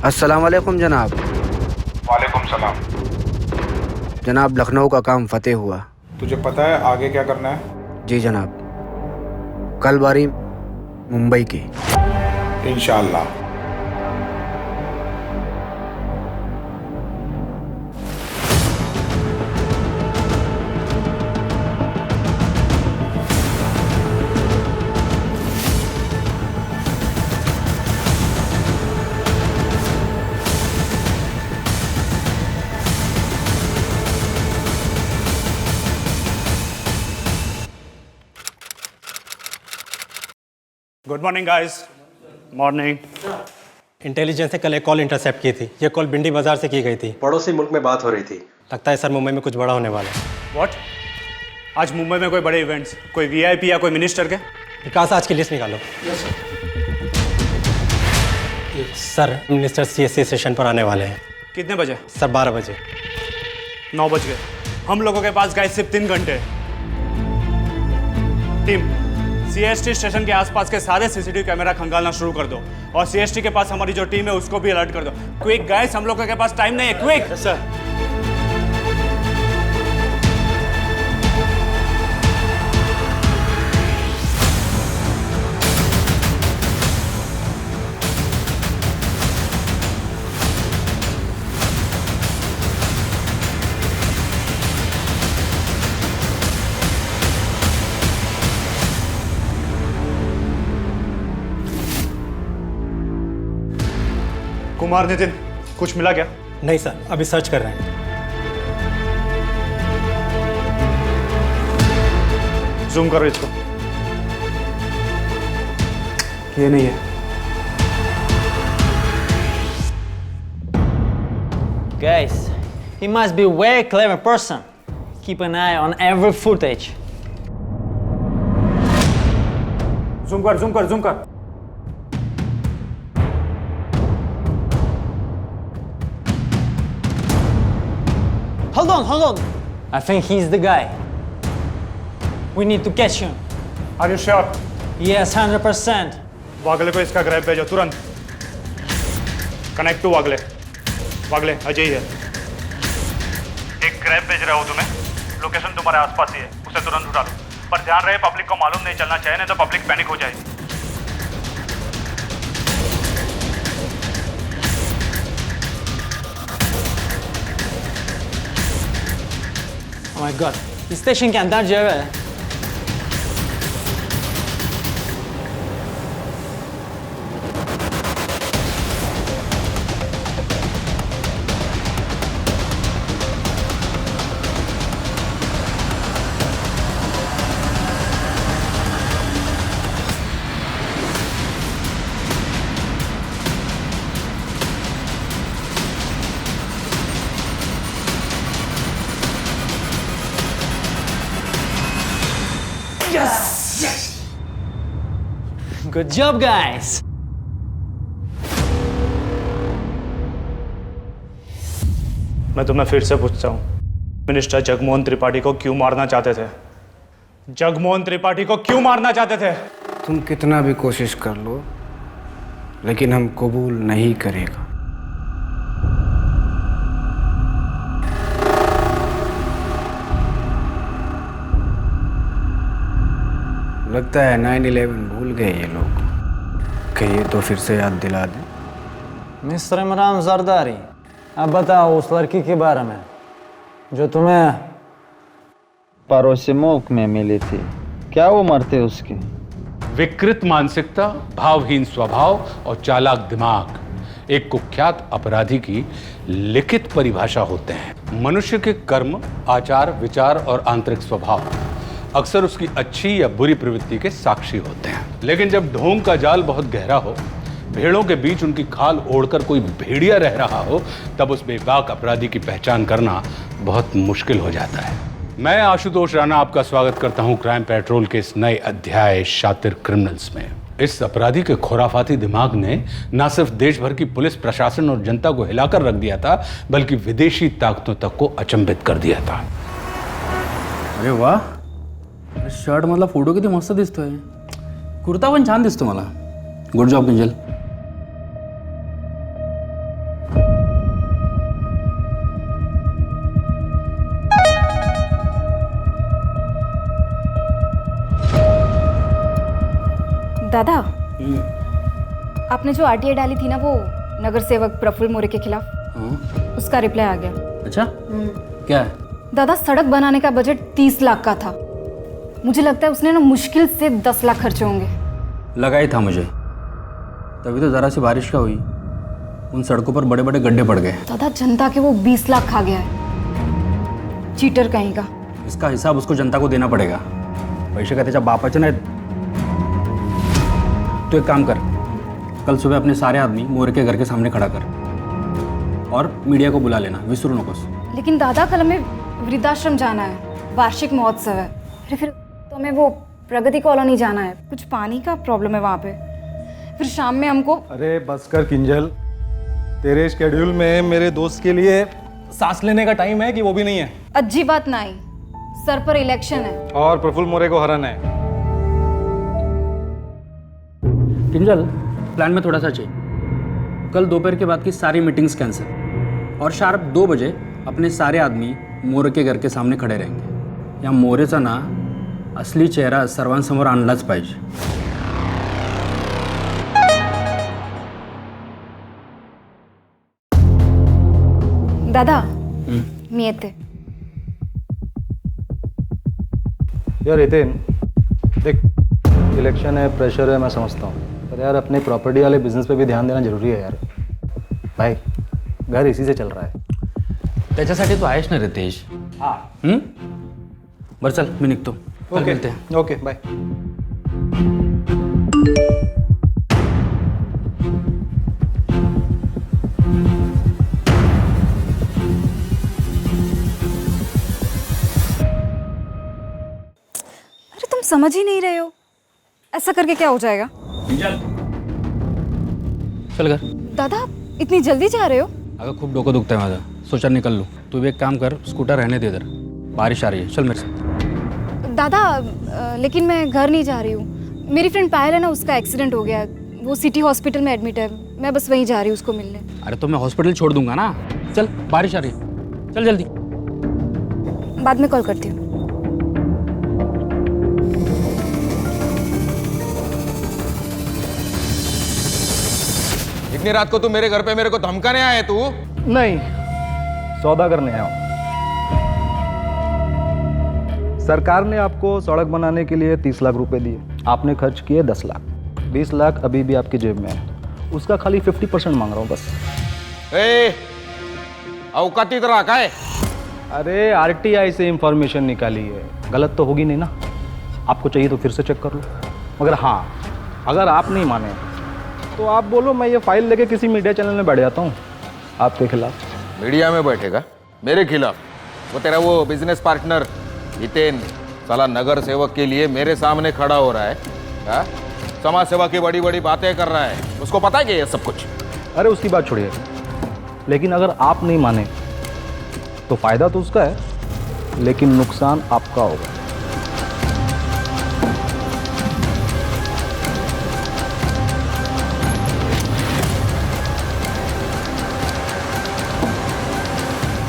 अस्सलाम वालेकुम जनाब। वालेकुम सलाम। जनाब, लखनऊ का काम फतेह हुआ। तुझे पता है आगे क्या करना है? जी जनाब, कल बारी मुंबई की। इंशाअल्लाह। Good morning guys. Morning. Intelligence ने कल एक कॉल इंटरसेप्ट की थी। ये कॉल भिंडी बाजार से की गई थी। पड़ोसी मुल्क में बात हो रही थी। लगता है सर मुंबई में कुछ बड़ा होने वाला है। व्हाट? आज मुंबई में कोई बड़े इवेंट्स, कोई वीआईपी या कोई मिनिस्टर के? विकास, आज की लिस्ट निकालो। सर मिनिस्टर सीएससी सेशन पर आने वाले हैं। कितने बजे? सर 12 बजे। 9 बज गए। हम लोगों के पास गाइस सिर्फ 3 घंटे। टीम, सीएसटी स्टेशन के आसपास के सारे सीसीटीवी कैमरा खंगालना शुरू कर दो और सीएसटी के पास हमारी जो टीम है उसको भी अलर्ट कर दो। क्विक गाइस, हम लोगों के पास टाइम नहीं है। Quick sir. कुमार नितिन, कुछ मिला क्या? नहीं सर, अभी सर्च कर रहे हैं। जूम करो इसको। ये नहीं है। Guys, he must be a very clever person. Keep an eye on every footage. Zoom कर, जूम कर, जूम कर। Hold on. I think he's the guy. We need to catch him. Are you sure? Yes, 100%. वागले को इसका grab भेजो तुरंत। Connect to वागले। वागले, अजय है। एक grab भेज रहा हूँ तुम्हें। लोकेशन तुम्हारे आसपास ही है, उसे तुरंत उठा लो। पर ध्यान रहे पब्लिक को मालूम नहीं चलना चाहिए, नहीं तो पब्लिक पैनिक हो जाएगी। Oh my god, इस स्टेशन के अंदर जो है। Good job, guys. मैं तुम्हें फिर से पूछता हूँ, मिनिस्टर जगमोहन त्रिपाठी को क्यों मारना चाहते थे? जगमोहन त्रिपाठी को क्यों मारना चाहते थे? तुम कितना भी कोशिश कर लो, लेकिन हम कबूल नहीं करेगा। लगता है 9/11 भूल गए ये लोग। कहिए तो फिर से याद दिला दें। मिस्टर इमरान जरदारी, अब बताओ उस लड़की के बारे में जो तुम्हें पड़ोसी मुल्क में मिली थी। क्या उम्र थी उसकी? विकृत मानसिकता, भावहीन स्वभाव और चालाक दिमाग एक कुख्यात अपराधी की लिखित परिभाषा होते हैं। मनुष्य के कर्म, आचार, विचार और आंतरिक स्वभाव अक्सर उसकी अच्छी या बुरी प्रवृत्ति के साक्षी होते हैं। लेकिन जब ढोंग का जाल बहुत गहरा हो, भेड़ों के बीच उनकी खाल ओढ़कर कोई भेड़िया रह रहा हो, तब उस बेबाक अपराधी की पहचान करना बहुत मुश्किल हो जाता है। मैं आशुतोष राणा आपका स्वागत करता हूं क्राइम पेट्रोल के इस नए अध्याय शातिर क्रिमिनल्स में। इस अपराधी के खुराफाती दिमाग ने न सिर्फ देश भर की पुलिस प्रशासन और जनता को हिलाकर रख दिया था, बल्कि विदेशी ताकतों तक को अचंभित कर दिया था। अरे वाह, शर्ट मधला फोटो किती मस्त दिसतोय. कुर्ता पण छान दिसतो मला. Good job Kinjal. दादा, आपने जो आरटीआई डाली थी ना वो नगर सेवक प्रफुल्ल मोरे के खिलाफ, हाँ उसका रिप्लाई आ गया। अच्छा क्या है? दादा, सड़क बनाने का बजट 30 लाख का था। मुझे लगता है उसने ना मुश्किल से 10 लाख खर्चे होंगे। लगा ही था मुझे, तभी तो ज़रा सी बारिश क्या हुई, उन सड़कों पर बड़े बड़े गड्ढे पड़ गए। दादा, जनता के वो 20 लाख खा गया है, चीटर कहीं का। इसका हिसाब उसको जनता को देना पड़ेगा। पैसे का त्याच्या बापाचे नाहीत। तो एक काम कर, कल सुबह अपने सारे आदमी मोरे के घर के सामने खड़ा कर और मीडिया को बुला लेना, विसरू नकोस। लेकिन दादा, कल हमें वृद्धाश्रम जाना है, वार्षिक महोत्सव है। अरे फिर तो हमें वो प्रगति कॉलोनी जाना है, कुछ पानी का प्रॉब्लम है वहाँ पे। फिर शाम में हमको। अरे बस कर किंजल, तेरे शेड्यूल में मेरे दोस्त के लिए सांस लेने का टाइम है कि वो भी नहीं है? अच्छी बात नहीं, सर पर इलेक्शन है और प्रफुल्ल मोरे को हराना है। किंजल, प्लान में थोड़ा सा चेंज। कल दोपहर के बाद की सारी मीटिंग्स कैंसिल और शार्प 2 बजे अपने सारे आदमी मोरे के घर के सामने खडे रहेंगे। या मोरेचा ना असली चेहरा सर्वांसमोर आणलाच पाहिजे। दादा, मी येते। यार हितेन, देख इलेक्शन है, प्रेशर है, मैं समझता हूँ, पर यार अपने प्रॉपर्टी वाले बिजनेस पे भी ध्यान देना जरूरी है यार। भाई घर इसी से चल रहा है। त्याच्यासाठी तू आहेस ना रितेश। हाँ। बरं चल, मी निघतो। कल ओके मिलते हैं। Okay bye. अरे तुम समझ ही नहीं रहे हो, ऐसा करके क्या हो जाएगा? चल घर। दादा, इतनी जल्दी जा रहे हो? अगं खूप डोकं दुखतंय माझं, सोचा निकल लूँ। तू भी एक काम कर, स्कूटर रहने दे इधर, बारिश आ रही है, चल मेरे साथ। दादा, लेकिन मैं घर नहीं जा रही हूँ। मेरी फ्रेंड पायल है ना, उसका एक्सीडेंट हो गया है, वो सिटी हॉस्पिटल में एडमिट है। मैं बस वहीं जा रही हूँ उसको मिलने। अरे तो मैं हॉस्पिटल छोड़ दूंगा ना। चल, बारिश आ रही है, चल जल्दी। बाद में कॉल करती हूँ। इतनी रात को तू मेरे घर पे मेरे को धमकाने आया तू? नहीं, सौदा करने आया हूँ। सरकार ने आपको सड़क बनाने के लिए 30 लाख रुपए दिए, आपने खर्च किए 10 लाख। 20 लाख अभी भी आपकी जेब में है, उसका खाली 50% मांग रहा हूँ बस। औकाती तरह का है? अरे आरटीआई से इंफॉर्मेशन निकाली है, गलत तो होगी नहीं ना? आपको चाहिए तो फिर से चेक कर लो। मगर हाँ, अगर आप नहीं माने तो आप बोलो, मैं ये फाइल लेके किसी मीडिया चैनल में बैठ जाता हूँ आपके खिलाफ। मीडिया में बैठेगा मेरे खिलाफ? वो तेरा वो बिजनेस पार्टनर हितेन साला नगर सेवक के लिए मेरे सामने खड़ा हो रहा है, हा? समाज सेवा की बड़ी बड़ी बातें कर रहा है, उसको पता है कि ये सब कुछ? अरे उसकी बात छोड़िए, लेकिन अगर आप नहीं माने तो फायदा तो उसका है, लेकिन नुकसान आपका होगा।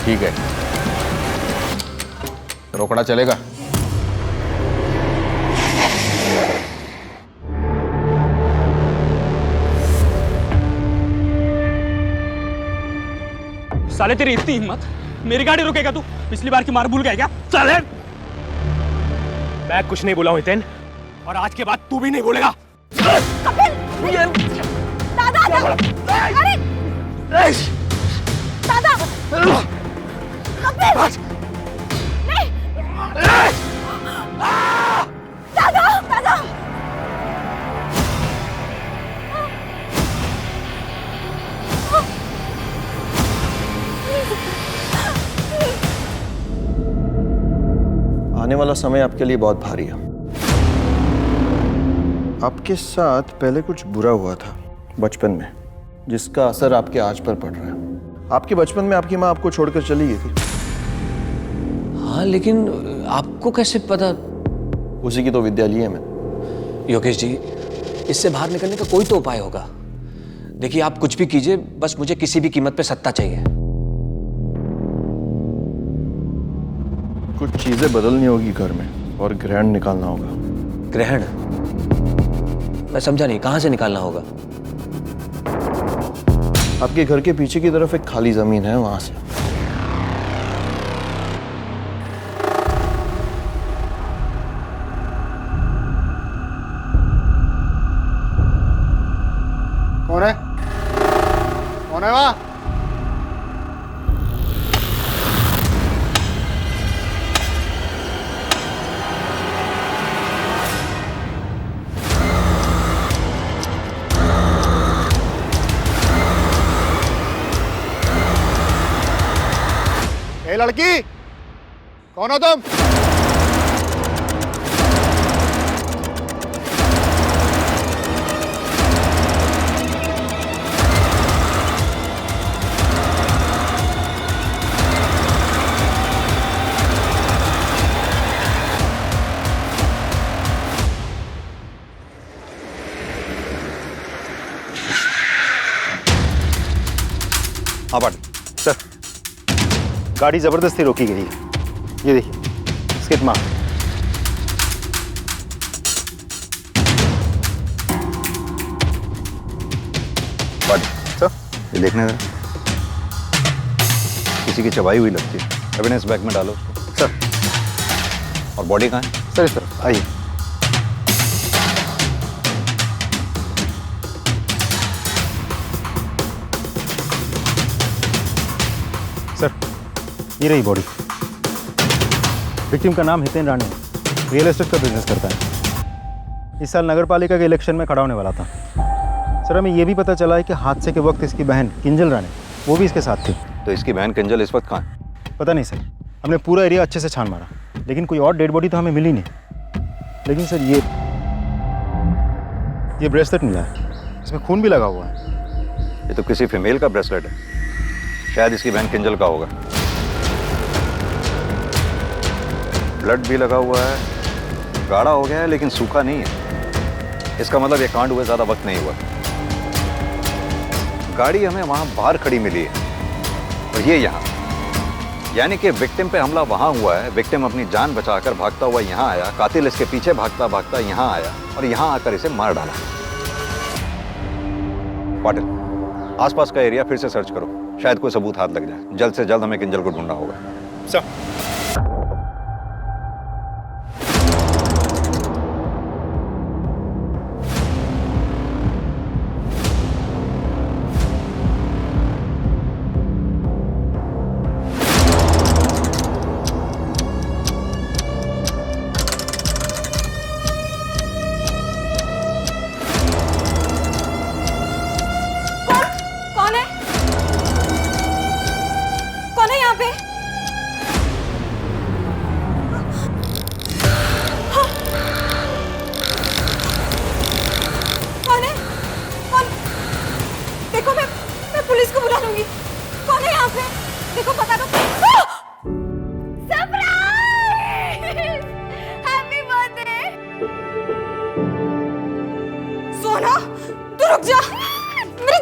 ठीक है, रोकड़ा चलेगा? साले तेरी इतनी हिम्मत, मेरी गाड़ी रुकेगा तू? पिछली बार की मार भूल गया क्या? चले। मैं कुछ नहीं बोला हूं हितेन, और आज के बाद तू भी नहीं बोलेगा। दादा, अरे दादा, नहीं, दादा, दादा। आने वाला समय आपके लिए बहुत भारी है। आपके साथ पहले कुछ बुरा हुआ था बचपन में, जिसका असर आपके आज पर पड़ रहा है। आपके बचपन में आपकी माँ आपको छोड़कर चली गई थी। हाँ, लेकिन आपको कैसे पता? उसी की तो विद्या ली है मैं। योगेश जी, इससे बाहर निकलने का कोई तो उपाय होगा। देखिए, आप कुछ भी कीजिए, बस मुझे किसी भी कीमत पे सत्ता चाहिए। कुछ चीजें बदलनी होगी घर में और ग्रहण निकालना होगा। ग्रहण? मैं समझा नहीं, कहाँ से निकालना होगा? आपके घर के पीछे की तरफ एक खाली जमीन है, वहां से। कौन है? कौन है वहाँ? ए लड़की, कौन हो तुम? हाँ पाटिल सर, गाड़ी जबरदस्ती रोकी गई है। ये देखिए स्किड मार्क। पाटिल सर, ये देखने दे, किसी की चबाई हुई लगती है। एविडेंस बैग में डालो उसको। सर, और बॉडी कहाँ है? सर इस तरफ आइए। सर, ये रही बॉडी। विक्टिम का नाम हितेन राणे, रियल एस्टेट का बिजनेस करता है। इस साल नगर पालिका के इलेक्शन में खड़ा होने वाला था। सर, हमें ये भी पता चला है कि हादसे के वक्त इसकी बहन किंजल राणे वो भी इसके साथ थी। तो इसकी बहन किंजल इस वक्त कहाँ है? पता नहीं सर, हमने पूरा एरिया अच्छे से छान मारा, लेकिन कोई और डेड बॉडी तो हमें मिली नहीं। लेकिन सर ये ब्रेसलेट मिला है, इसमें खून भी लगा हुआ है। ये तो किसी फीमेल का ब्रेसलेट है, शायद इसकी बहन किंजल का होगा। ब्लड भी लगा हुआ है, गाढ़ा हो गया है लेकिन सूखा नहीं है। इसका मतलब ये कांड हुए ज़्यादा वक्त नहीं हुआ। गाड़ी हमें वहाँ बाहर खड़ी मिली है और ये यहाँ, यानी कि विक्टिम पे हमला वहाँ हुआ है। विक्टिम अपनी जान बचाकर भागता हुआ यहाँ आया, कातिल इसके पीछे भागता भागता यहाँ आया और यहाँ आकर इसे मार डाला। पाटिल, आसपास का एरिया फिर से सर्च करो, शायद कोई सबूत हाथ लग जाए। जल्द से जल्द हमें किंजल को ढूंढना होगा। सर,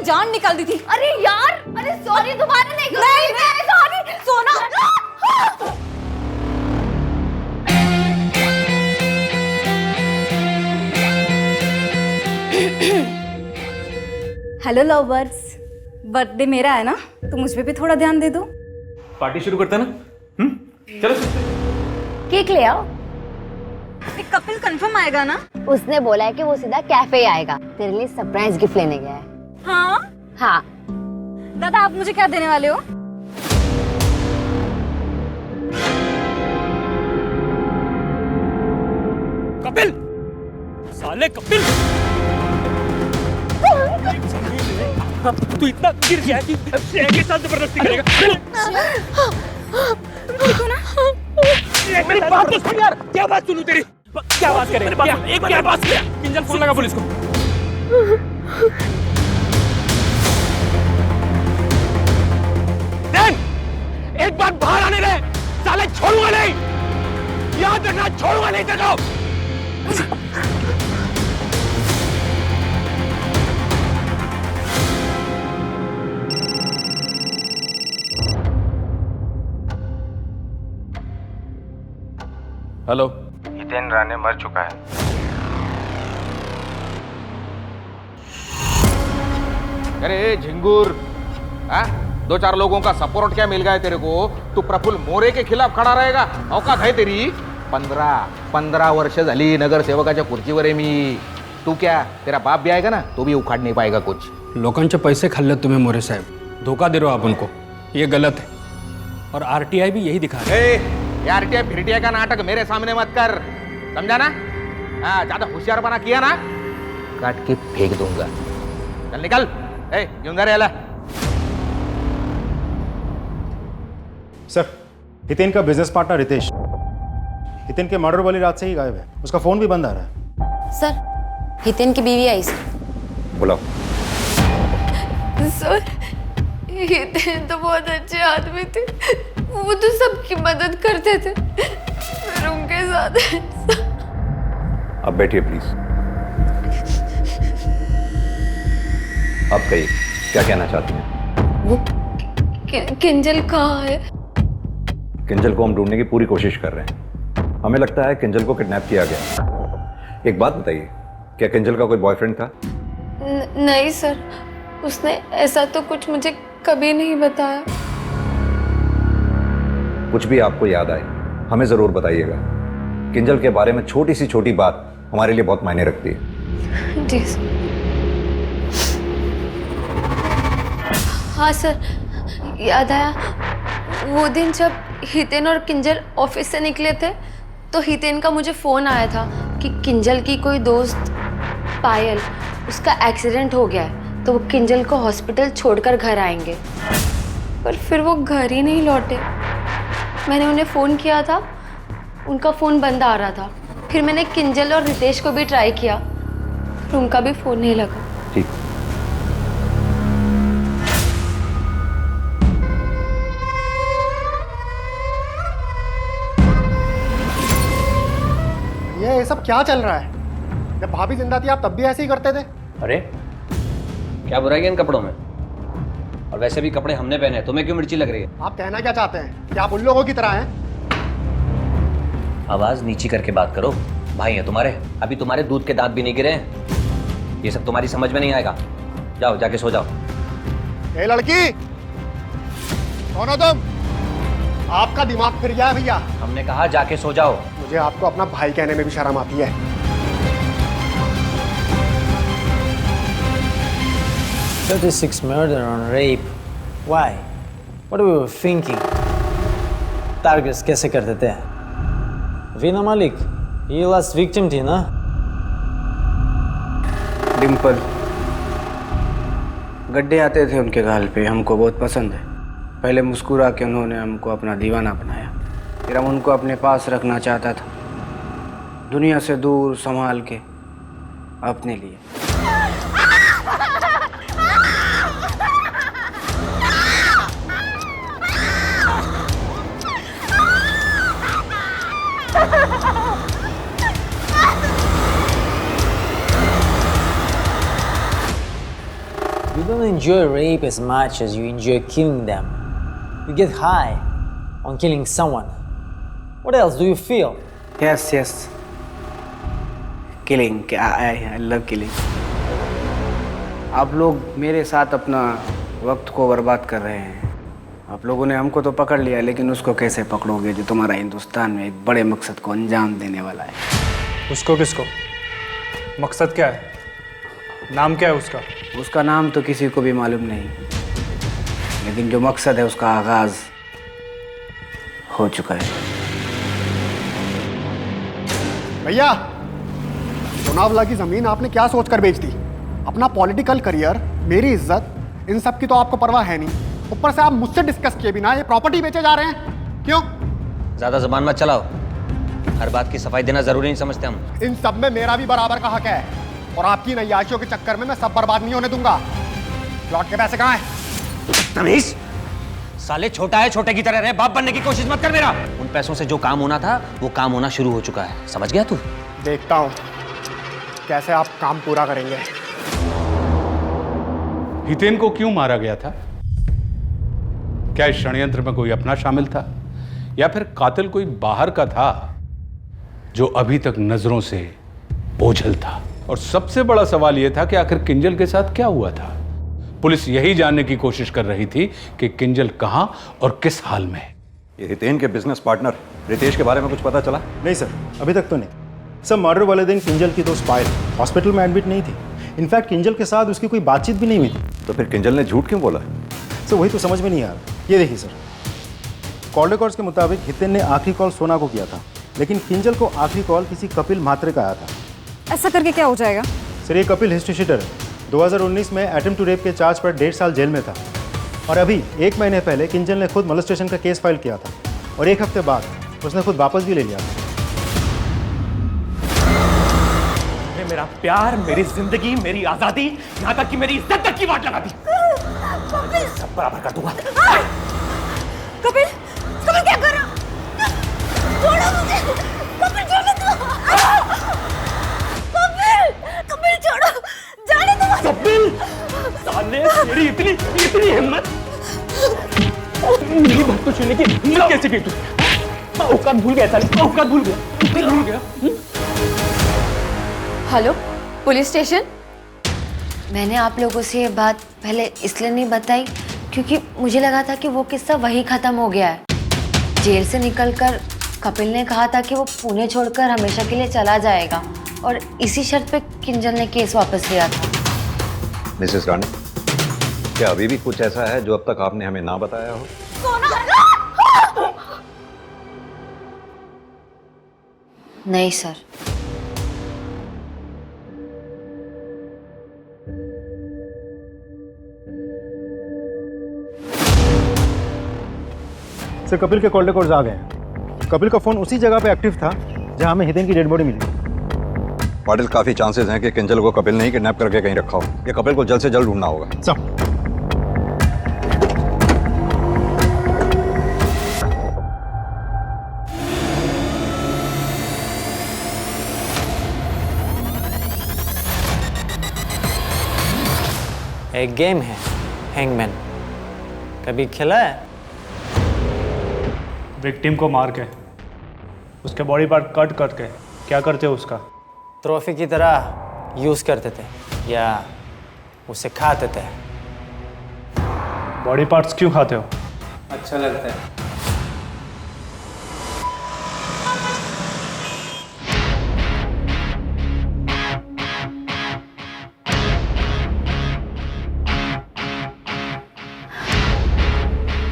जान निकाल दी थी। अरे यार, अरे सॉरी, दोबारा नहीं सॉरी सोना। हेलो लवर्स, बर्थडे मेरा है ना, तो मुझ पे भी थोड़ा ध्यान दे दो। पार्टी शुरू करते हैं ना? चलो केक ले आओ। एक कपिल कंफर्म आएगा ना? उसने बोला है कि वो सीधा कैफे आएगा, तेरे लिए सरप्राइज गिफ्ट लेने गया है। हाँ हाँ। दादा, आप मुझे क्या देने वाले हो? कपिल, साले कपिल, तू इतना गिर गया कि के साथ जबरदस्ती करेगा। देखो ना, मेरी बात तो सुन यार। क्या बात सुनूं तेरी? क्या बात करें? क्या बात किया? किंजल, फोन लगा पुलिस को। एक बार बाहर आने दे, साले छोड़ूंगा नहीं, याद रखना, छोड़ूंगा नहीं तेरे को। हेलो, हितेन राणे मर चुका है। अरे झिंगुर, हाँ? 2-4 लोगों का सपोर्ट क्या मिल गया तेरे को? तू प्रफुल्ल मोरे के खिलाफ खड़ा रहेगा? औकात है तेरी? 15 वर्ष झाली नगरसेवकाच्या खुर्चीवर आहे मी. तू क्या, तेरा बाप भी आएगा ना तो भी उखाड़ नहीं पाएगा कुछ. लोकांचे पैसे खाल्ले तुम्हें मोरे साहब, धोखा दे रहे हो आप उनको, ये गलत है. और आरटीआई भी यही दिखा रहा है. ये आरटीआई फिरटीआई का नाटक मेरे सामने मत कर, समझा ना? हाँ, ज्यादा होशियार बना किया ना काट के फेंक दूंगा. चल निकल. घेऊन जा रे याला. सर, हितेन का बिजनेस पार्टनर रितेश, हितेन के मर्डर वाली रात से ही गायब है. उसका फोन भी बंद आ रहा है. सर, हितेन की बीवी आई सर. बुलाओ. सर, हितेन तो बहुत अच्छे आदमी थे, वो तो सबकी मदद करते थे, फिर उनके साथ. अब बैठिए प्लीज. आप कहिए, क्या कहना चाहती हैं? वो किंजल कहाँ है? किंजल को हम ढूंढने की पूरी कोशिश कर रहे हैं. हमें लगता है किंजल को किडनैप किया गया. एक बात बताइए, क्या किंजल का कोई बॉयफ्रेंड था? नहीं सर, उसने ऐसा तो कुछ मुझे कभी नहीं बताया. कुछ भी आपको याद आए हमें जरूर बताइएगा. किंजल के बारे में छोटी सी छोटी बात हमारे लिए बहुत मायने रखती है. जी सर. हाँ सर, याद आया, वो दिन जब हितेन और किंजल ऑफिस से निकले थे तो हितेन का मुझे फ़ोन आया था कि किंजल की कोई दोस्त पायल, उसका एक्सीडेंट हो गया है तो वो किंजल को हॉस्पिटल छोड़कर घर आएंगे. पर फिर वो घर ही नहीं लौटे. मैंने उन्हें फ़ोन किया था, उनका फ़ोन बंद आ रहा था. फिर मैंने किंजल और रितेश को भी ट्राई किया, पर उनका भी फ़ोन नहीं लगा. ठीक. ये सब क्या चल रहा है? जब भाभी जिंदा थी आप तब भी ऐसे ही करते थे. अरे क्या बुराई है इन कपड़ों में? और वैसे भी कपड़े हमने पहने हैं, तुम्हें क्यों मिर्ची लग रही है? आप कहना क्या चाहते हैं कि आप उन लोगों की तरह हैं? आवाज नीची करके बात करो. भाई हैं तुम्हारे, अभी तुम्हारे दूध के दांत भी नहीं गिरे हैं. ये सब तुम्हारी समझ में नहीं आएगा. जाओ जाके सो जाओ. ए लड़की, कौन हो तुम? आपका दिमाग फिर गया है भैया. हमने कहा जाके सो जाओ. मुझे आपको अपना भाई कहने में भी शर्म आती है. 36 murder on rape. Why? What were you thinking? Targets कैसे कर देते हैं? रीना मालिक, ये लास्ट विक्टिम थी ना? डिम्पल, गड्ढे आते थे उनके गाल पे, हमको बहुत पसंद है. पहले मुस्कुरा के उन्होंने हमको अपना दीवाना बनाया, फिर हम उनको अपने पास रखना चाहता था, दुनिया से दूर संभाल के अपने लिए. You don't enjoy rape as much as you enjoy killing them. You get high on killing someone. What else do you feel? Yes, yes. Killing. I love killing. आप लोग मेरे साथ अपना वक्त को बर्बाद कर रहे हैं. आप लोगों ने हमको तो पकड़ लिया, लेकिन उसको कैसे पकड़ोगे जो तुम्हारा हिंदुस्तान में एक बड़े मकसद को अंजाम देने वाला है? उसको किसको? मकसद क्या है? नाम क्या है उसका? उसका नाम तो किसी को भी मालूम नहीं, लेकिन जो मकसद है उसका आगाज हो चुका है. भैया, लोनावला की जमीन आपने क्या सोचकर बेच दी? अपना पॉलिटिकल करियर, मेरी इज्जत, इन सब की तो आपको परवाह है नहीं. ऊपर से आप मुझसे डिस्कस किए बिना ये प्रॉपर्टी बेचे जा रहे हैं. क्यों? ज्यादा जबान मत चलाओ. हर बात की सफाई देना जरूरी नहीं समझते हम. इन सब में मेरा भी बराबर का हक है, और आपकी नैयाशियों के चक्कर में मैं सब बर्बाद नहीं होने दूंगा. प्लॉट के पैसे कहाँ हैं? तमीज, साले छोटा है, छोटे की तरह रहे. बाप बनने की कोशिश मत कर मेरा. उन पैसों से जो काम होना था वो काम होना शुरू हो चुका है. समझ गया तू? देखता हूँ कैसे आप काम पूरा करेंगे. हितेन को क्यों मारा गया था? क्या इस षड्यंत्र में कोई अपना शामिल था, या फिर कातिल कोई बाहर का था जो अभी तक नजरों से ओझल था? और सबसे बड़ा सवाल यह था कि आखिर किंजल के साथ क्या हुआ था? पुलिस यही जानने की कोशिश कर रही थी कि किंजल कहां और किस हाल में है। ये हितेन के बिजनेस पार्टनर रितेश के बारे में कुछ पता चला? नहीं सर, अभी तक तो नहीं। सब मर्डर वाले दिन किंजल की दोस्त पायल हॉस्पिटल में एडमिट नहीं थी। इनफैक्ट किंजल के साथ उसकी कोई बातचीत भी नहीं हुई थी। तो फिर किंजल ने झूठ क्यों बोला? सर वही तो समझ में नहीं आ रहा। ये देखिए सर, कॉल रिकॉर्ड्स के मुताबिक हितेन ने आखिरी कॉल सोना को किया था, लेकिन किंजल को आखिरी कॉल किसी कपिल म्हात्रे का आया था। ऐसा करके क्या हो जाएगा? सर ये कपिल हिस्ट्री शीटर है। 2019 में अटेम्प्ट टू रेप के चार्ज पर 1.5 साल जेल में था और अभी 1 महीने पहले किंजल ने खुद मोलेस्टेशन का केस फाइल किया था और 1 हफ्ते बाद उसने खुद वापस भी ले लिया था। मेरा प्यार, मेरी जिंदगी, मेरी आजादी, यहाँ तक कि मेरी इज्जत तक की वाट लगा दी। सब बराबर कर दूंगा। कपिल, कपिल क्या कर रहा? छोड़ो मुझे, कपिल छोड़ो तो। कपिल, कपिल छोड़ो, जाने दो। कपिल, साले तेरी इतनी हिम्मत, मेरी बात को सुनने की हिम्मत कैसे की तू? औकात भूल गया साले, औकात भूल गया। Hello, police station. मैंने आप लोगों से ये बात पहले इसलिए नहीं बताई क्योंकि मुझे लगा था कि वो किस्सा वही खत्म हो गया है। जेल से निकलकर कपिल ने कहा था कि वो पुणे छोड़कर हमेशा के लिए चला जाएगा और इसी शर्त पे किंजल ने केस वापस लिया था। मिसेस रानी, क्या अभी भी कुछ ऐसा है जो अब तक आपने हमें ना बताया हो? नहीं सर। सर कपिल के कॉल रिकॉर्ड्स आ गए हैं। कपिल का फोन उसी जगह पे एक्टिव था जहां हमें हितेन की डेड बॉडी मिली। पाटिल, काफी चांसेस हैं कि किंजल को कपिल ने ही किडनैप करके कहीं रखा हो। ये कपिल को जल्द से जल्द ढूंढना होगा। सब एक गेम है हैंगमैन, कभी खेला है? विक्टिम को मार के उसके बॉडी पार्ट कट करके क्या करते हो उसका? ट्रॉफी की तरह यूज़ करते थे या उसे खाते थे। बॉडी पार्ट्स क्यों खाते हो? अच्छा लगता है।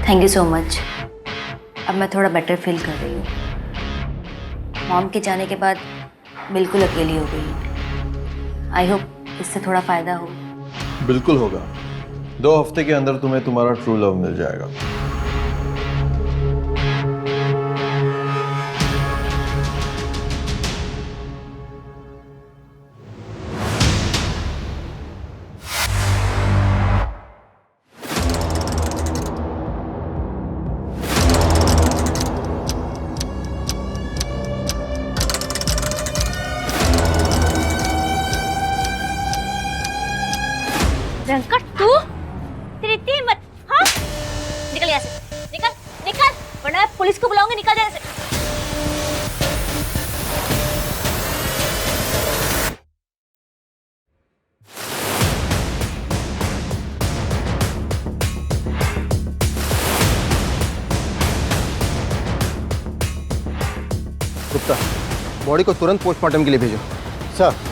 Thank you so much. अब मैं थोड़ा बेटर फील कर रही हूँ। मॉम के जाने के बाद बिल्कुल अकेली हो गई। आई होप इससे थोड़ा फ़ायदा हो। बिल्कुल होगा। 2 हफ्ते के अंदर तुम्हें तुम्हारा ट्रू लव मिल जाएगा। रंकट तू, तेरी इतनी हिम्मत? हाँ, निकल यहाँ से, निकल, निकल, वरना मैं पुलिस को बुलाऊंगी। निकल यहाँ से। गुप्ता, बॉडी को तुरंत पोस्टमार्टम के लिए भेजो। सर।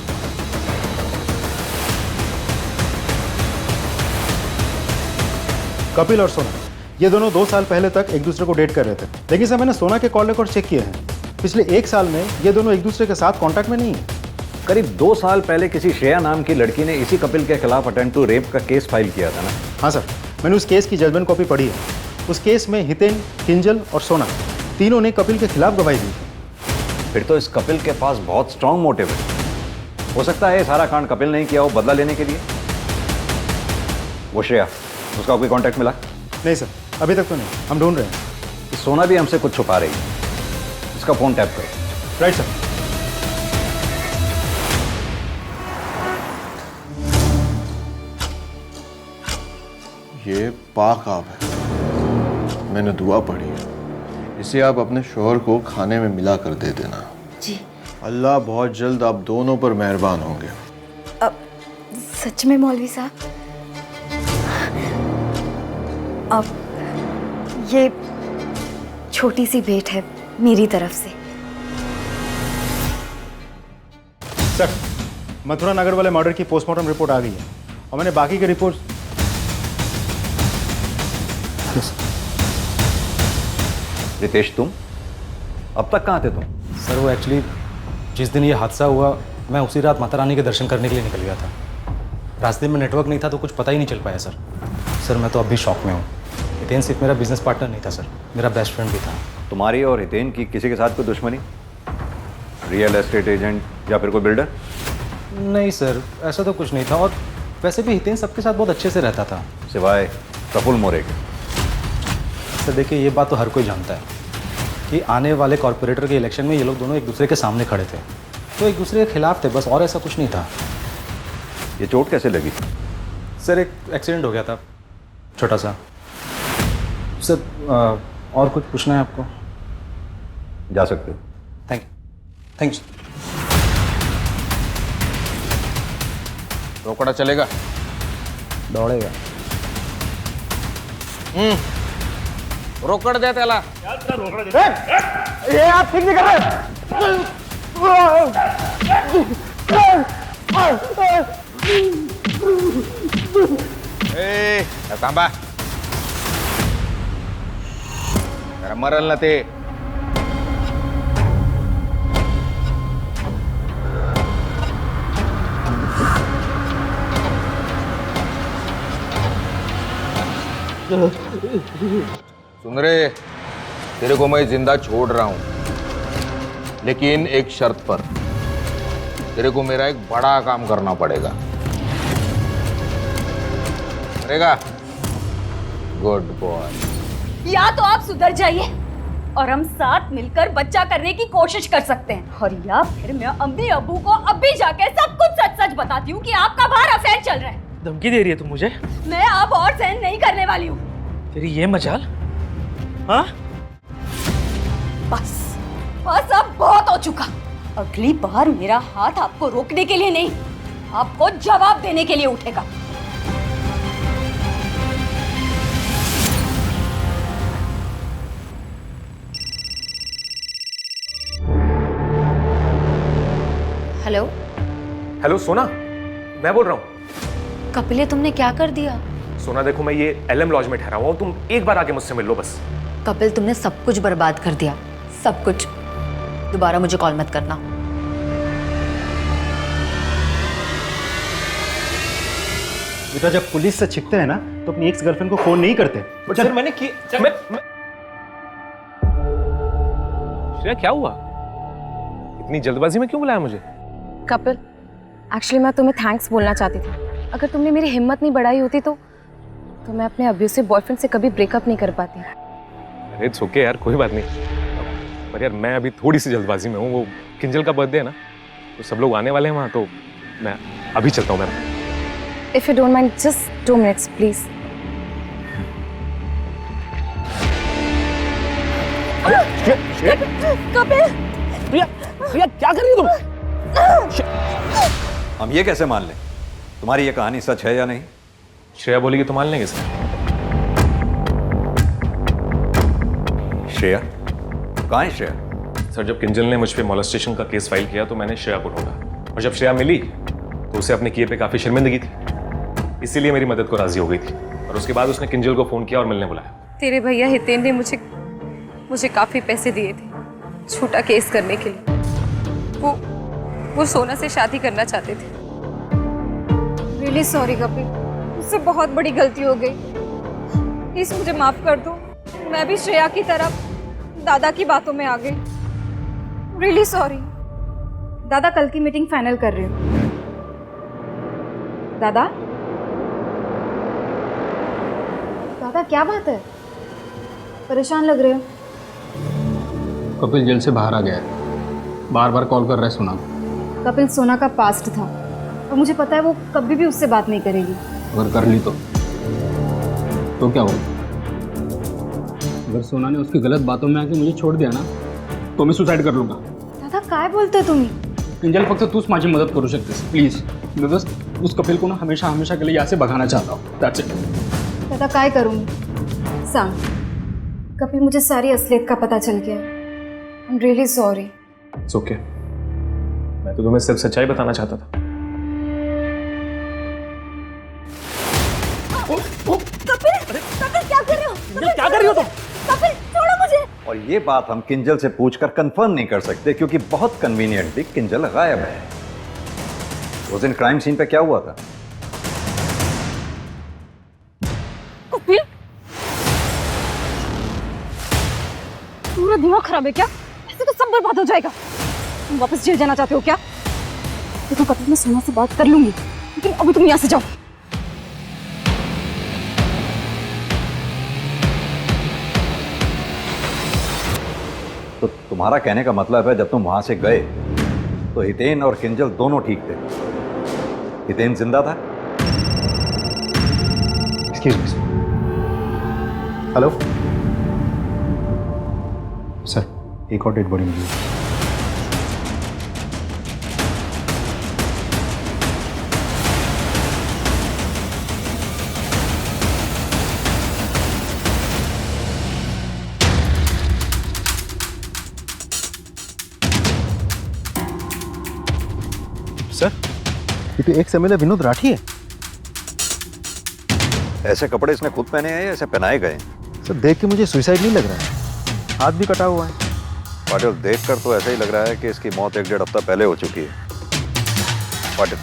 कपिल और सोना ये दोनों 2 साल पहले तक एक दूसरे को डेट कर रहे थे, लेकिन सर मैंने सोना के कॉल रिकॉर्ड चेक किए हैं। पिछले 1 साल में ये दोनों एक दूसरे के साथ कांटेक्ट में नहीं है। करीब 2 साल पहले किसी श्रेया नाम की लड़की ने इसी कपिल के खिलाफ अटेम्प्ट टू रेप का केस फाइल किया था ना? हाँ सर, मैंने उस केस की जजमेंट कॉपी पढ़ी है। उस केस में हितेन, किंजल और सोना तीनों ने कपिल के खिलाफ गवाही दी थी। फिर तो इस कपिल के पास बहुत स्ट्रांग मोटिव है। हो सकता है ये सारा कांड कपिल नहीं किया हो बदला लेने के लिए। वो श्रेया, उसका कोई कांटेक्ट मिला? नहीं सर, अभी तक तो नहीं। हम ढूंढ रहे हैं। सोना भी हमसे कुछ छुपा रही है। इसका फोन टैप करो। Right sir. ये पाक आब है, मैंने दुआ पढ़ी है। इसे आप अपने शौहर को खाने में मिला कर दे देना। जी। अल्लाह बहुत जल्द आप दोनों पर मेहरबान होंगे। सच में मौलवी साहब? अब ये छोटी सी भेंट है मेरी तरफ से। सर, मथुरा नगर वाले मर्डर की पोस्टमार्टम रिपोर्ट आ गई है और मैंने बाकी के रिपोर्ट। रितेश, तुम अब तक कहाँ थे तुम? सर वो एक्चुअली जिस दिन ये हादसा हुआ मैं उसी रात माता रानी के दर्शन करने के लिए निकल गया था। रास्ते में नेटवर्क नहीं था तो कुछ पता ही नहीं चल पाया सर। सर मैं तो अब भी शॉक में हूँ। हितेन सिर्फ मेरा बिजनेस पार्टनर नहीं था सर, मेरा बेस्ट फ्रेंड भी था। तुम्हारी और हितेन की किसी के साथ कोई दुश्मनी? रियल एस्टेट एजेंट या फिर कोई बिल्डर? नहीं सर, ऐसा तो कुछ नहीं था। और वैसे भी हितेन सबके साथ बहुत अच्छे से रहता था, सिवाय प्रफुल्ल मोरे के। सर देखिए, ये बात तो हर कोई जानता है कि आने वाले कॉर्पोरेटर के इलेक्शन में ये लोग दोनों एक दूसरे के सामने खड़े थे, तो एक दूसरे के खिलाफ थे बस, और ऐसा कुछ नहीं था। ये चोट कैसे लगी? सर एक एक्सीडेंट हो गया था छोटा सा। सर और कुछ पूछना है आपको? जा सकते हो। Thank you. रोकड़ा चलेगा? दौड़ेगा। रोकड़ दे त्याला। ये आप ठीक नहीं कर रहे। थांबा, जरा मरल ना ते। सुन रे, तेरे को मैं जिंदा छोड़ रहा हूं, लेकिन एक शर्त पर। तेरे को मेरा एक बड़ा काम करना पड़ेगा। करेगा? Good boy. या तो आप सुधर जाइए और हम साथ मिलकर बच्चा करने की कोशिश कर सकते हैं, और या फिर मैं अम्मी अब्बू को अभी जाके सब कुछ सच सच बताती हूँ कि आपका बाहर अफेयर चल रहा है। धमकी दे रही है तुम मुझे? मैं अब और सहन नहीं करने वाली हूँ। तेरी ये मजाल? हाँ? बस बस अब बहुत हो चुका। अगली बार मेरा हाथ आपको रोकने के लिए नहीं, आपको जवाब देने के लिए उठेगा। हेलो। हेलो सोना, मैं बोल रहा हूँ। कपिल, तुमने क्या कर दिया? सोना देखो, मैं ये एलएम लॉज में ठहरा हुआ हूँ, तुम एक बार आके मुझसे मिल लो बस। कपिल, तुमने सब कुछ बर्बाद कर दिया, सब कुछ। दोबारा मुझे कॉल मत करना। बेटा, जब पुलिस से छिपते हैं ना तो अपनी एक्स गर्लफ्रेंड को फोन नहीं करते। सर मैंने किया। श्रेया, क्या हुआ? इतनी जल्दबाजी में क्यों बुलाया मुझे? कपिल, एक्चुअली मैं तुम्हें थैंक्स बोलना चाहती थी। अगर तुमने मेरी हिम्मत नहीं बढ़ाई होती तो मैं अपने अब्यूसिव बॉयफ्रेंड से कभी ब्रेकअप नहीं कर पाती। अरे इट्स ओके यार, कोई बात नहीं। पर यार मैं अभी थोड़ी सी जल्दबाजी में हूँ। वो किंजल का बर्थडे है ना, तो सब लोग आने वाले हैं वहाँ, तो मैं अभी चलता हूँ। मैं If you don't mind, just 2 minutes, please. Kapil! प्रिया क्या कर रही हो तुम? हम ये कैसे मान लें तुम्हारी ये कहानी सच है या नहीं? श्रेया बोली कि तुम मान लेंगे सर। श्रेया? कहाँ है श्रेया? सर, जब किंजल ने मुझ पे मॉलेस्टेशन का केस फाइल किया तो मैंने श्रेया को ढूंढा, और जब श्रेया मिली तो उसे अपने किए पे काफी शर्मिंदगी थी, इसीलिए मेरी मदद को राजी हो गई थी। और उसके बाद उसने किंजल को फोन किया और मिलने बुलाया। तेरे भैया हितेन ने मुझे काफी पैसे दिए थे छोटा केस करने के लिए। वो सोना से शादी करना चाहते थे। रियली सॉरी कपिल, मुझसे बहुत बड़ी गलती हो गई, प्लीज मुझे माफ कर दो। मैं भी श्रेया की तरह दादा की बातों में आ गई। Really sorry. दादा, कल की मीटिंग फाइनल कर रही हूँ। दादा? दादा क्या बात है, परेशान लग रहे हो? कपिल जेल से बाहर आ गया है, बार बार कॉल कर रहा है सोना। कपिल, सोना का पास्ट था और मुझे पता है वो कभी भी उससे बात नहीं करेगी। अगर कर ली तो क्या होगा? अगर सोना ने उसकी गलत बातों में आके मुझे छोड़ दिया ना तो मैं सुसाइड कर लूंगा। दादा काय बोलतोय तुम्ही? किंजल, फक्त तूच माझी मदत करू शकतेस प्लीज। मैं बस उस कपिल को ना हमेशा के लिए यहाँ से भगाना चाहता हूँ। That's it. दादा काय करूँ? सांग, कभी मुझे सारी असलियत का पता चल गया। I am really sorry. It's okay, मैं तो तुम्हें सिर्फ सच्चाई बताना चाहता था। कपिल क्या कर रहे हो? क्या कर रही हो तुम? कपिल छोड़ो मुझे। और ये बात हम किंजल से पूछकर कंफर्म नहीं कर सकते क्योंकि बहुत कन्वीनियंटली किंजल गायब है। उस दिन क्राइम सीन पे क्या हुआ था? कपिल, पूरा दिमाग खराब है क्या? ऐसे तो सब बर्बाद हो जाएगा। तुम वापस जेल जाना चाहते हो क्या? देखो कपिल, मैं सोना से बात कर लूंगी, लेकिन अभी तुम यहाँ से जाओ। तो तुम्हारा कहने का मतलब है जब तुम वहां से गए तो हितेन और किंजल दोनों ठीक थे। हितेन जिंदा था? Excuse me sir. Hello sir, एक और डेड बॉडी मिली है। सर, ये तो एक समय विनोद राठी है। ऐसे कपड़े इसने खुद पहने हैं या ऐसे पहनाए गए? सर, देख के मुझे सुसाइड नहीं लग रहा है। हाथ भी कटा हुआ है। पाटिल, देखकर तो ऐसा ही लग रहा है कि इसकी मौत 1-1.5 हफ्ता पहले हो चुकी है। पाटिल,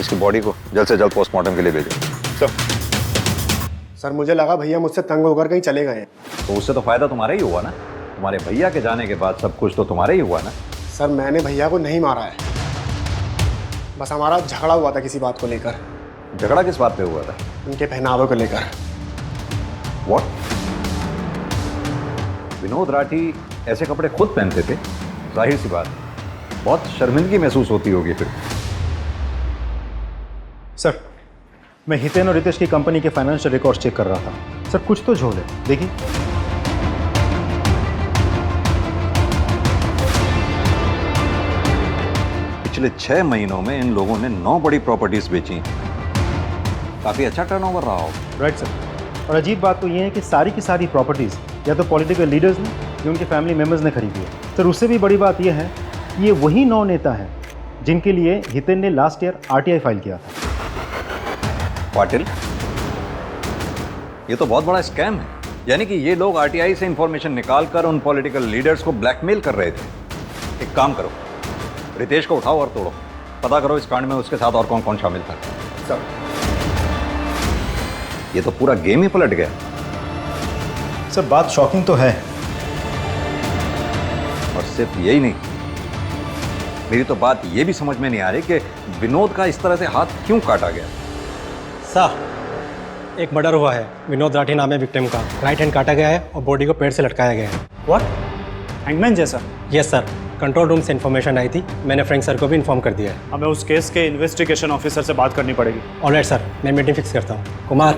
इसकी बॉडी को जल्द से जल्द पोस्टमार्टम के लिए भेजो। सर, मुझे लगा भैया मुझसे तंग होकर कहीं चले गए। तो उससे तो फायदा तुम्हारा ही हुआ ना। तुम्हारे भैया के जाने के बाद सब कुछ तो तुम्हारा ही हुआ ना। सर, मैंने भैया को नहीं मारा है, बस हमारा झगड़ा हुआ था किसी बात को लेकर। झगड़ा किस बात पे हुआ था? उनके पहनावे को लेकर। What? विनोद राठी ऐसे कपड़े खुद पहनते थे? जाहिर सी बात, बहुत शर्मिंदगी महसूस होती होगी फिर। सर, मैं हितेन और रितेश की कंपनी के फाइनेंशियल रिकॉर्ड्स चेक कर रहा था। सर, कुछ तो झोल है, देखिए। पिछले 6 महीनों में इन लोगों ने 9 बड़ी प्रॉपर्टीज बेची हैं। काफी अच्छा टर्नओवर रहा हो। Right sir. और अजीब बात तो ये है कि सारी की सारी प्रॉपर्टीज या तो पॉलिटिकल लीडर्स ने या उनके फैमिली मेंबर्स ने खरीदी है। सर, उससे भी बड़ी बात यह है कि ये वही 9 नेता हैं जिनके लिए हितेन ने लास्ट ईयर आरटीआई फाइल किया था। पाटिल, ये तो बहुत बड़ा स्कैम है। यानी कि ये लोग आरटीआई से इंफॉर्मेशन निकालकर उन पॉलिटिकल लीडर्स को ब्लैकमेल कर रहे थे। एक काम करो, रितेश को उठाओ और तोड़ो, पता करो इस कांड में उसके साथ और कौन कौन शामिल था। सर, ये तो पूरा गेम ही पलट गया। सर, बात शॉकिंग तो है। और सिर्फ यही नहीं, मेरी तो बात ये भी समझ में नहीं आ रही कि विनोद का इस तरह से हाथ क्यों काटा गया। सर, एक मर्डर हुआ है। विनोद राठी नाम है विक्टिम का। राइट हैंड काटा गया है और बॉडी को पेड़ से लटकाया गया है। व्हाट? हैंगमैन जैसा? यस सर, कंट्रोल रूम से इन्फॉर्मेशन आई थी। मैंने फ्रैंक सर को भी इन्फॉर्म कर दिया है। हमें उस केस के इन्वेस्टिगेशन ऑफिसर से बात करनी पड़ेगी। ऑलराइट सर, मैं मीटिंग फिक्स करता हूँ। कुमार,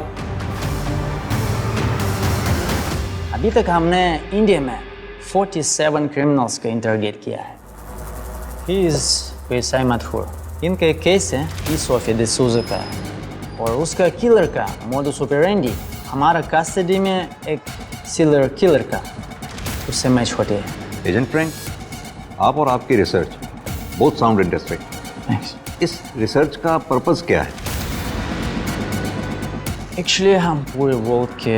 अभी तक हमने इंडिया में 47 क्रिमिनल्स को इंटरोगेट किया है। ही इज पेशाई मशहूर। इनका एक केस है सोफिया डे सूजा का, और उसका किलर का मोडुस ऑपरेंडी हमारा कस्टडी में एक सीरियल किलर का उससे मैच होते हैं। एजेंट फ्रैंक, आप और आपकी research both sound interesting. Thanks. इस रिसर्च का पर्पस क्या है? एक्चुअली हम पूरे वर्ल्ड के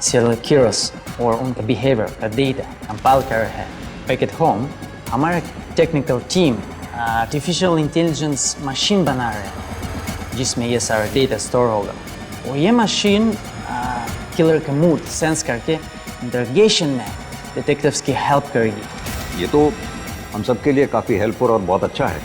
सीरियल किलर्स और उनका बिहेवियर का डेटा कंपाइल कर रहे हैं। बैक एट होम हमारा technical team artificial intelligence machine बना रहे हैं जिसमें ये सारा डेटा स्टोर होगा, और ये मशीन किलर का मूड सेंस करके इंटरोगेशन में डिटेक्टिव्स की हेल्प करेगी। ये तो हम सबके लिए काफ़ी हेल्पफुल और बहुत अच्छा है।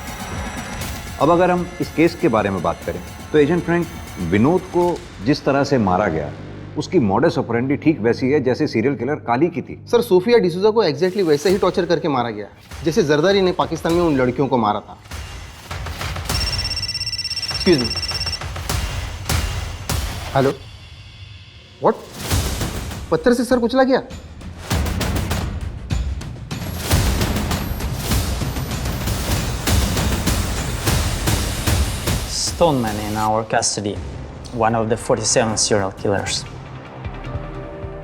अब अगर हम इस केस के बारे में बात करें तो एजेंट फ्रैंक, विनोद को जिस तरह से मारा गया उसकी मॉडस ऑपरेंडी ठीक वैसी है जैसे सीरियल किलर काली की थी। सर, सोफिया डिसूजा को एग्जैक्टली वैसे ही टॉर्चर करके मारा गया जैसे जरदारी ने पाकिस्तान में उन लड़कियों को मारा था। Excuse me. Hello, what? पत्थर से सर कुचला गया? Stoneman in our custody, one of the 47 serial killers.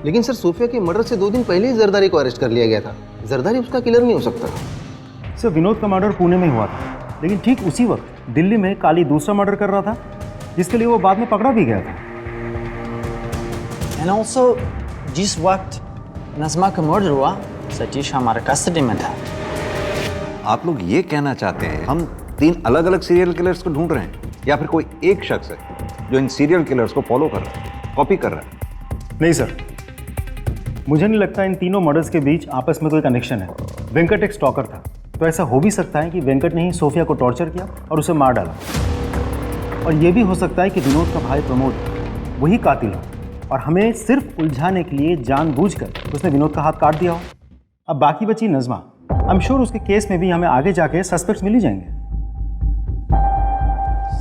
लेकिन सर सोफिया के मर्डर से 2 दिन पहले ही जरदारी को अरेस्ट कर लिया गया था। जरदारी उसका किलर नहीं हो सकता। सर विनोद का मर्डर पुणे में हुआ था, लेकिन ठीक उसी वक्त दिल्ली में काली दूसरा मर्डर कर रहा था, जिसके लिए वो बाद में पकड़ा भी गया था। एंड ऑल्सो जिस वक्त नज़मा का मर्डर हुआ सतीश हमारे कस्टडी में था। आप लोग ये कहना चाहते हैं हम 3 अलग अलग सीरियल किलर्स को ढूंढ रहे हैं, या फिर कोई एक शख्स है जो इन सीरियल किलर्स को फॉलो कर रहा है, कॉपी कर रहा है? नहीं सर, मुझे नहीं लगता इन तीनों मर्डर्स के बीच आपस में कोई कनेक्शन है। वेंकट एक स्टॉकर था, तो ऐसा हो भी सकता है कि वेंकट ने ही सोफिया को टॉर्चर किया और उसे मार डाला। और ये भी हो सकता है कि विनोद का भाई प्रमोद वही कातिल हो और हमें सिर्फ उलझाने के लिए जानबूझकर उसने विनोद का हाथ काट दिया हो। अब बाकी बची नज़मा, आई एम श्योर उसके केस में भी हमें आगे जाके सस्पेक्ट्स मिल ही जाएंगे।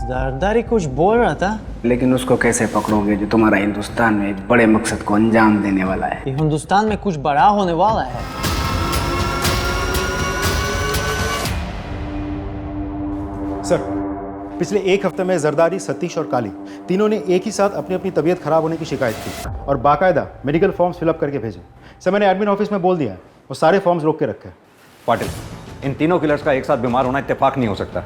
जरदारी कुछ बोल रहा था, लेकिन उसको कैसे पकड़ोगे जो तुम्हारा हिंदुस्तान में एक बड़े मकसद को अंजाम देने वाला है? ये हिंदुस्तान में कुछ बड़ा होने वाला है। सर पिछले 1 हफ्ते में जरदारी, सतीश और काली तीनों ने एक ही साथ अपनी अपनी तबीयत खराब होने की शिकायत की और बाकायदा मेडिकल फॉर्म्स फिलअप करके भेजे। सर मैंने एडमिन ऑफिस में बोल दिया है, वो सारे फॉर्म्स रोक के रखे। पाटिल, इन तीनों किलर्स का एक साथ बीमार होना इत्तेफाक नहीं हो सकता।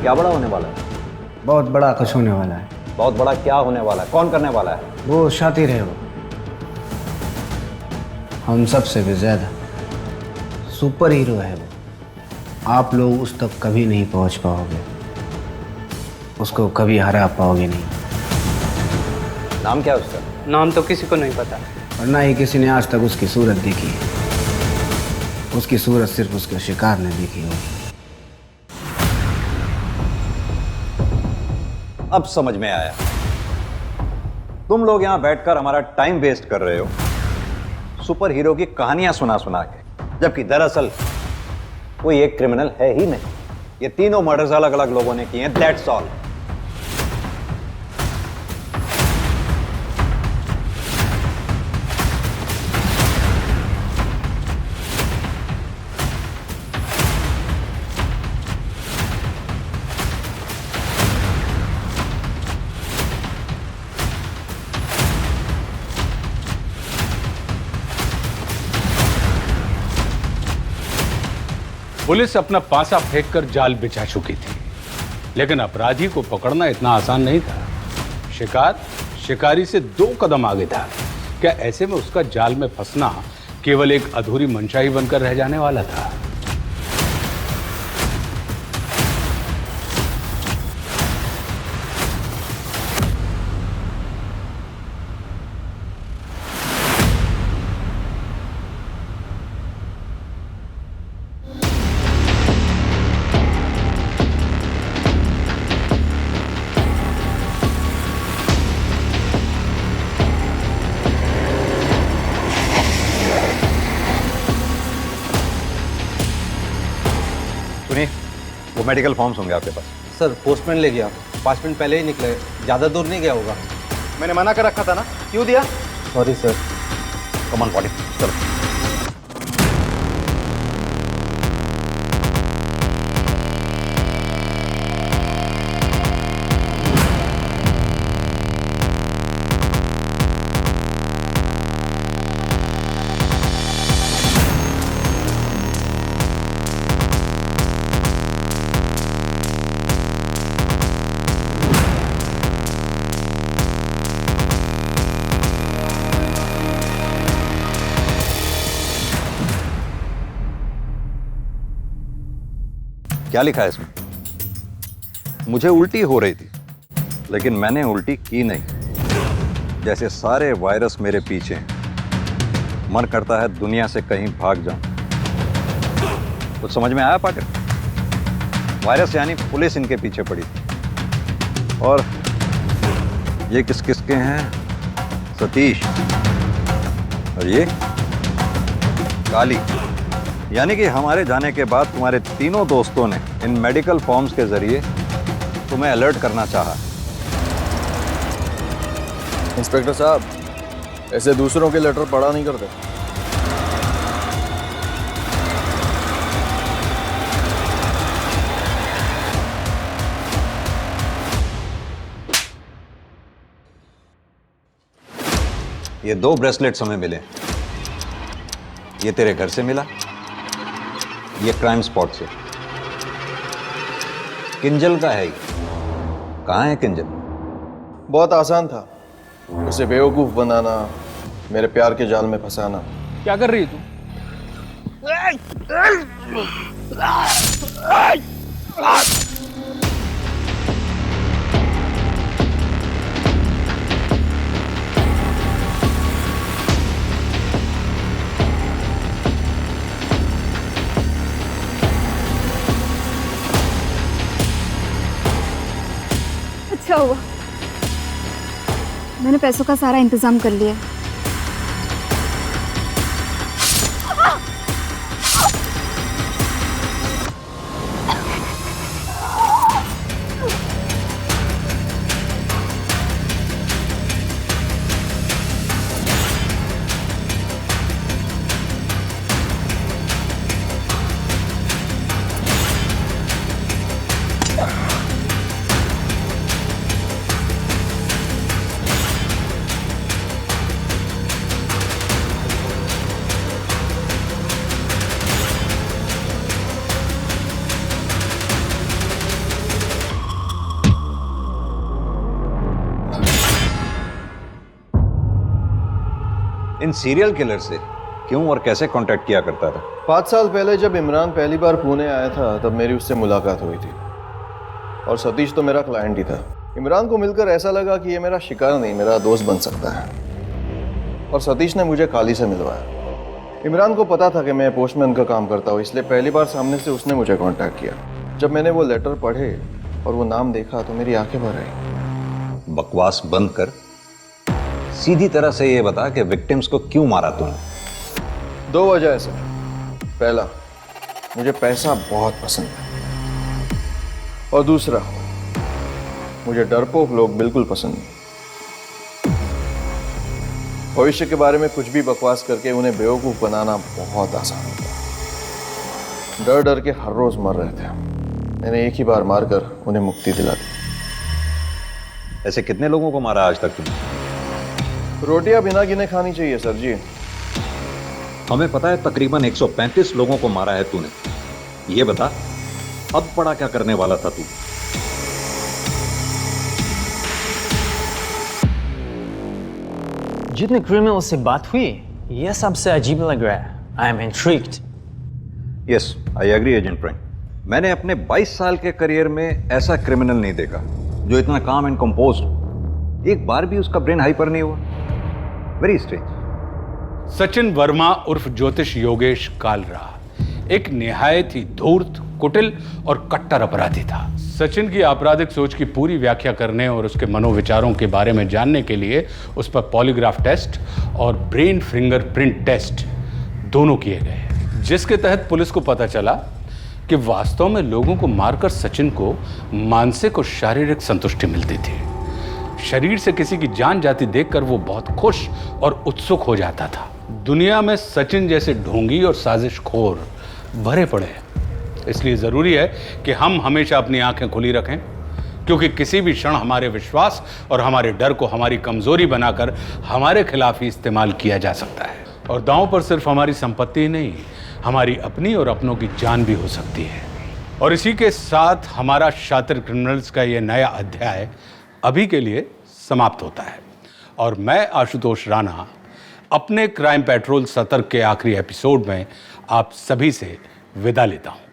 क्या बड़ा होने वाला है? बहुत बड़ा कुछ होने वाला है। बहुत बड़ा क्या होने वाला है? कौन करने वाला है? वो शातिर है, वो हम सबसे भी ज्यादा सुपर हीरो है। वो आप लोग उस तक कभी नहीं पहुंच पाओगे, उसको कभी हरा पाओगे नहीं। नाम क्या है उसका? नाम तो किसी को नहीं पता, और ना ही किसी ने आज तक उसकी सूरत देखी है। उसकी सूरत सिर्फ उसके शिकार ने देखी होगी। अब समझ में आया। तुम लोग यहां बैठकर हमारा टाइम वेस्ट कर रहे हो सुपर हीरो की कहानियां सुना सुना के, जबकि दरअसल कोई एक क्रिमिनल है ही नहीं। ये तीनों मर्डर्स अलग अलग लोगों ने किए हैं, दैट्स ऑल। पुलिस अपना पासा फेंककर जाल बिछा चुकी थी, लेकिन अपराधी को पकड़ना इतना आसान नहीं था। शिकार शिकारी से 2 कदम आगे था। क्या ऐसे में उसका जाल में फंसना केवल एक अधूरी मंशा ही बनकर रह जाने वाला था? वो मेडिकल फॉर्म्स होंगे आपके पास। सर पोस्टमैन ले गया, 5 मिनट पहले ही निकले, ज़्यादा दूर नहीं गया होगा। मैंने मना कर रखा था ना, क्यों दिया? Sorry sir. Come on Patil, चलो। क्या लिखा है इसमें? मुझे उल्टी हो रही थी, लेकिन मैंने उल्टी की नहीं। जैसे सारे वायरस मेरे पीछे हैं। मन करता है दुनिया से कहीं भाग जाऊं। कुछ समझ में आया पाटिल? वायरस यानी पुलिस इनके पीछे पड़ी थी। और ये किस किसके हैं? सतीश और ये काली। यानी कि हमारे जाने के बाद तुम्हारे तीनों दोस्तों ने इन मेडिकल फॉर्म्स के जरिए तुम्हें अलर्ट करना चाहा। इंस्पेक्टर साहब, ऐसे दूसरों के लेटर पढ़ा नहीं करते। ये 2 ब्रेसलेट्स हमें मिले। ये तेरे घर से मिला, ये क्राइम स्पॉट से। किंजल का है ये। कहाँ है किंजल? बहुत आसान था उसे बेवकूफ़ बनाना, मेरे प्यार के जाल में फंसाना। क्या कर रही है तू? अच्छा हुआ मैंने पैसों का सारा इंतजाम कर लिया। इन सीरियल किलर से क्यों और कैसे कांटेक्ट किया करता था? 5 साल पहले जब इमरान पहली बार पुणे आया था तब मेरी उससे मुलाकात हुई थी, और सतीश तो मेरा क्लाइंट ही था। इमरान को मिलकर ऐसा लगा कि ये मेरा शिकार नहीं, मेरा दोस्त बन सकता है, और सतीश ने मुझे काली से मिलवाया। इमरान को पता था कि मैं पोस्टमैन का काम करता हूँ, इसलिए पहली बार सामने से उसने मुझे कॉन्टैक्ट किया। जब मैंने वो लेटर पढ़े और वो नाम देखा तो मेरी आंखें भर आई। बकवास बंद कर, सीधी तरह से ये बता कि विक्टिम्स को क्यों मारा तूने? 2 वजह है सर। पहला, मुझे पैसा बहुत पसंद है, और दूसरा, मुझे डरपोक लोग बिल्कुल पसंद नहीं। भविष्य के बारे में कुछ भी बकवास करके उन्हें बेवकूफ बनाना बहुत आसान होता है। डर डर के हर रोज मर रहे थे, मैंने एक ही बार मारकर उन्हें मुक्ति दिला दी। ऐसे कितने लोगों को मारा आज तक तुमने? रोटियां बिना गिने खानी चाहिए सर जी। हमें पता है तकरीबन 135 लोगों को मारा है तूने। ये बता, अब बड़ा क्या करने वाला था तू? जितने क्रिमिनल से बात हुई, यह सबसे अजीब लग रहा है। I am intrigued. Yes, I agree agent Frank. मैंने अपने 22 साल के करियर में ऐसा क्रिमिनल नहीं देखा जो इतना काम एंड कंपोज्ड। एक बार भी उसका ब्रेन हाइपर नहीं हुआ। Very strange. सचिन वर्मा उर्फ ज्योतिष योगेश कालरा एक निहायत ही धूर्त, कुटिल और कट्टर अपराधी था। सचिन की आपराधिक सोच की पूरी व्याख्या करने और उसके मनोविचारों के बारे में जानने के लिए उस पर पॉलीग्राफ टेस्ट और ब्रेन फिंगरप्रिंट टेस्ट दोनों किए गए, जिसके तहत पुलिस को पता चला कि वास्तव में लोगों को मारकर सचिन को मानसिक और शारीरिक संतुष्टि मिलती थी। शरीर से किसी की जान जाती देखकर वो बहुत खुश और उत्सुक हो जाता था। दुनिया में सचिन जैसे ढोंगी और साजिशखोर भरे पड़े हैं। इसलिए ज़रूरी है कि हम हमेशा अपनी आंखें खुली रखें, क्योंकि किसी भी क्षण हमारे विश्वास और हमारे डर को हमारी कमजोरी बनाकर हमारे खिलाफ ही इस्तेमाल किया जा सकता है। और दांव पर सिर्फ हमारी संपत्ति ही नहीं, हमारी अपनी और अपनों की जान भी हो सकती है। और इसी के साथ हमारा शातिर क्रिमिनल्स का ये नया अध्याय अभी के लिए समाप्त होता है, और मैं आशुतोष राणा अपने क्राइम पेट्रोल सतर्क के आखिरी एपिसोड में आप सभी से विदा लेता हूं।